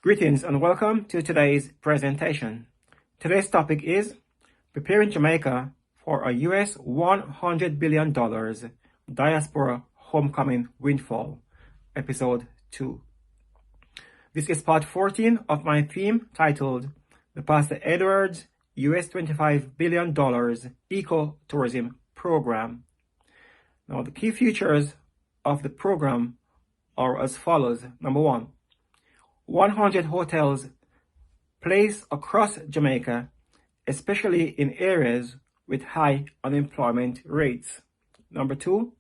Greetings and welcome to today's presentation. Today's topic is preparing Jamaica for a US $100 billion diaspora homecoming windfall, episode 2. This is part 14 of my theme titled The Pastor Edwards US $25 billion Eco-Tourism Program. Now, the key features of the program are as follows. Number 1, 100 hotels placed across Jamaica, especially in areas with high unemployment rates. Number 2,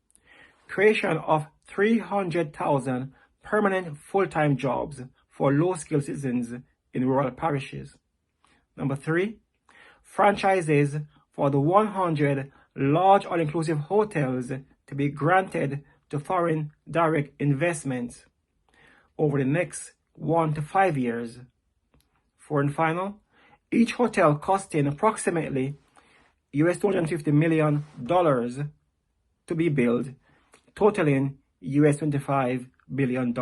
creation of 300,000 permanent full-time jobs for low-skilled citizens in rural parishes. Number 3, franchises for the 100 large all-inclusive hotels to be granted to foreign direct investments over the next 1 to 5 years. 4 and final, each hotel costing approximately US $250 million to be built, totaling US $25 billion,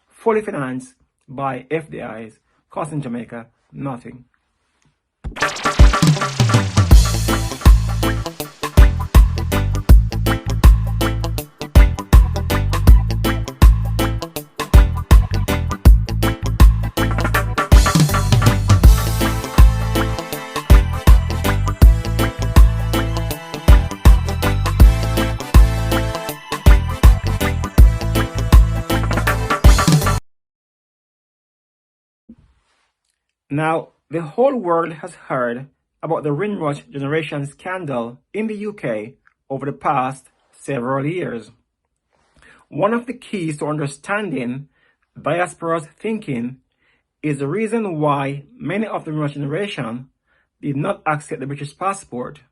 fully financed by FDIs, costing Jamaica nothing. Now, the whole world has heard about the Windrush generation scandal in the UK over the past several years. One of the keys to understanding diaspora's thinking is the reason why many of the Windrush generation did not accept the British passport.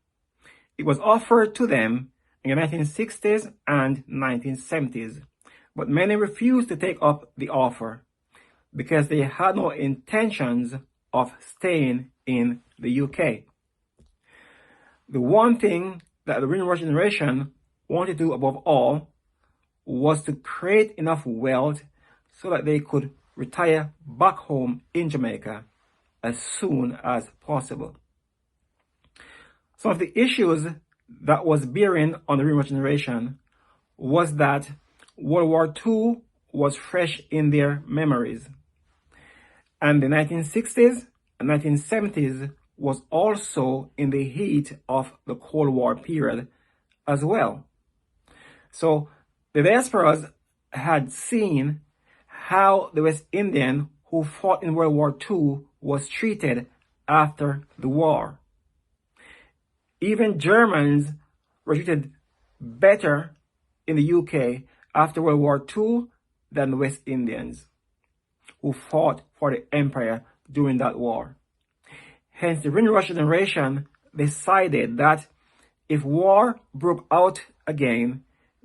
It was offered to them in the 1960s and 1970s, but many refused to take up the offer because they had no intentions of staying in the UK. The one thing that the Windrush generation wanted to do above all was to create enough wealth so that they could retire back home in Jamaica as soon as possible. Some of the issues that was bearing on the Windrush generation was that World War II was fresh in their memories. And the 1960s and 1970s was also in the heat of the Cold War period as well. So the diasporas had seen how the West Indian who fought in World War II was treated after the war. Even Germans were treated better in the UK after World War II than the West Indians who fought for the empire during that war. Hence, the Windrush generation decided that if war broke out again,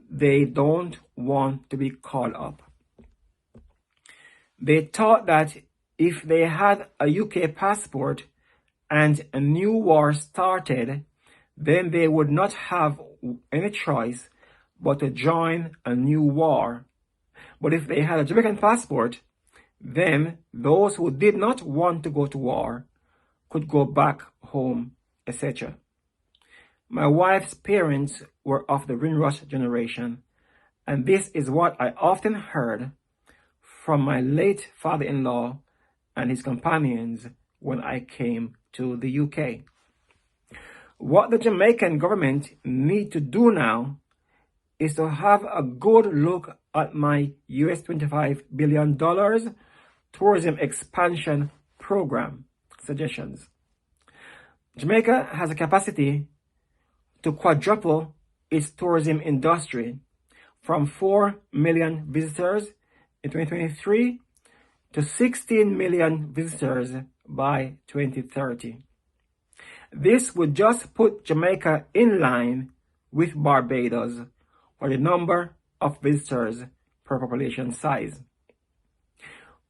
they don't want to be called up. They thought that if they had a UK passport and a new war started, then they would not have any choice but to join a new war. But if they had a Jamaican passport, then those who did not want to go to war could go back home, etc. My wife's parents were of the Windrush generation, and this is what I often heard from my late father-in-law and his companions when I came to the UK. What the Jamaican government need to do now is to have a good look at my US $25 billion tourism expansion program suggestions. Jamaica has a capacity to quadruple its tourism industry from 4 million visitors in 2023 to 16 million visitors by 2030. This would just put Jamaica in line with Barbados for the number of visitors per population size.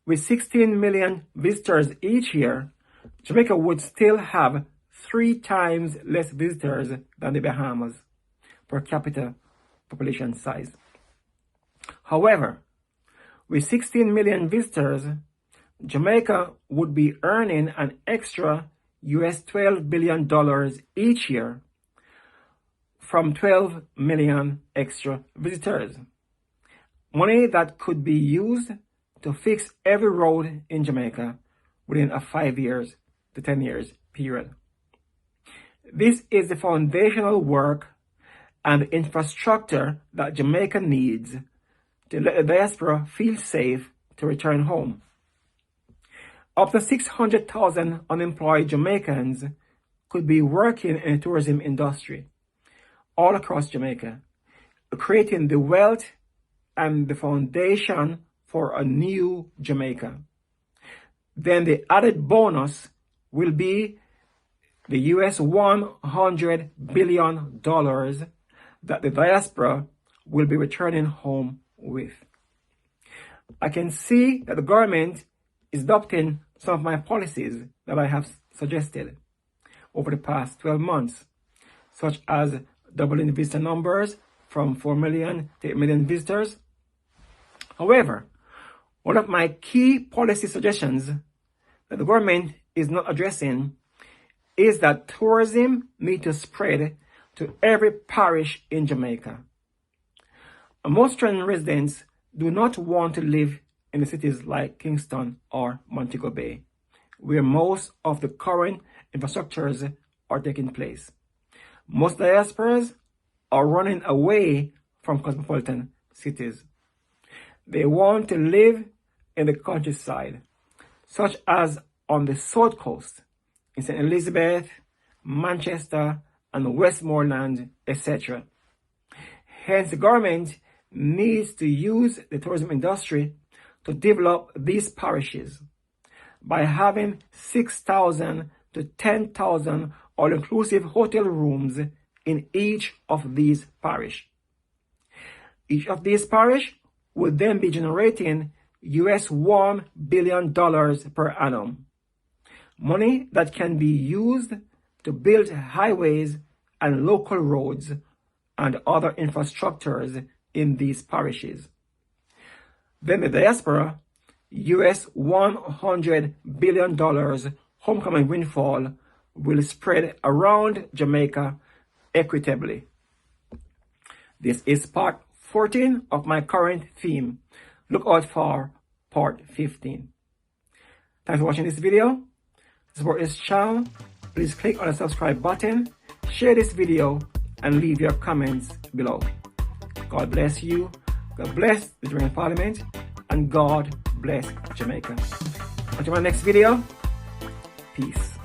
With 16 million visitors each year, Jamaica would still have 3 times less visitors than the Bahamas per capita population size. However, with 16 million visitors, Jamaica would be earning an extra US $12 billion each year from 12 million extra visitors. Money that could be used to fix every road in Jamaica within a 5 years to 10 years period. This is the foundational work and infrastructure that Jamaica needs to let the diaspora feel safe to return home. Up to 600,000 unemployed Jamaicans could be working in the tourism industry all across Jamaica, creating the wealth and the foundation for a new Jamaica. Then the added bonus will be the US $100 billion that the diaspora will be returning home with. I can see that the government is adopting some of my policies that I have suggested over the past 12 months, such as doubling visitor numbers from 4 million to 8 million visitors. However, one of my key policy suggestions that the government is not addressing is that tourism needs to spread to every parish in Jamaica. Most Australian residents do not want to live in the cities like Kingston or Montego Bay, where most of the current infrastructures are taking place. Most diasporas are running away from cosmopolitan cities. They want to live in the countryside, such as on the South Coast, in St. Elizabeth, Manchester, and Westmoreland, etc. Hence, the government needs to use the tourism industry to develop these parishes by having 6,000 to 10,000 all-inclusive hotel rooms in each of these parishes. Each of these parishes would then be generating US $1 billion per annum. Money that can be used to build highways and local roads and other infrastructures in these parishes. Then the diaspora, US $100 billion homecoming windfall will spread around Jamaica equitably. This is part 14 of my current theme. Look out for part 15. Thanks for watching this video. To support this channel, please click on the subscribe button, share this video, and leave your comments below. God bless you, God bless the Jamaican Parliament, and God bless Jamaica. Until my next video, peace.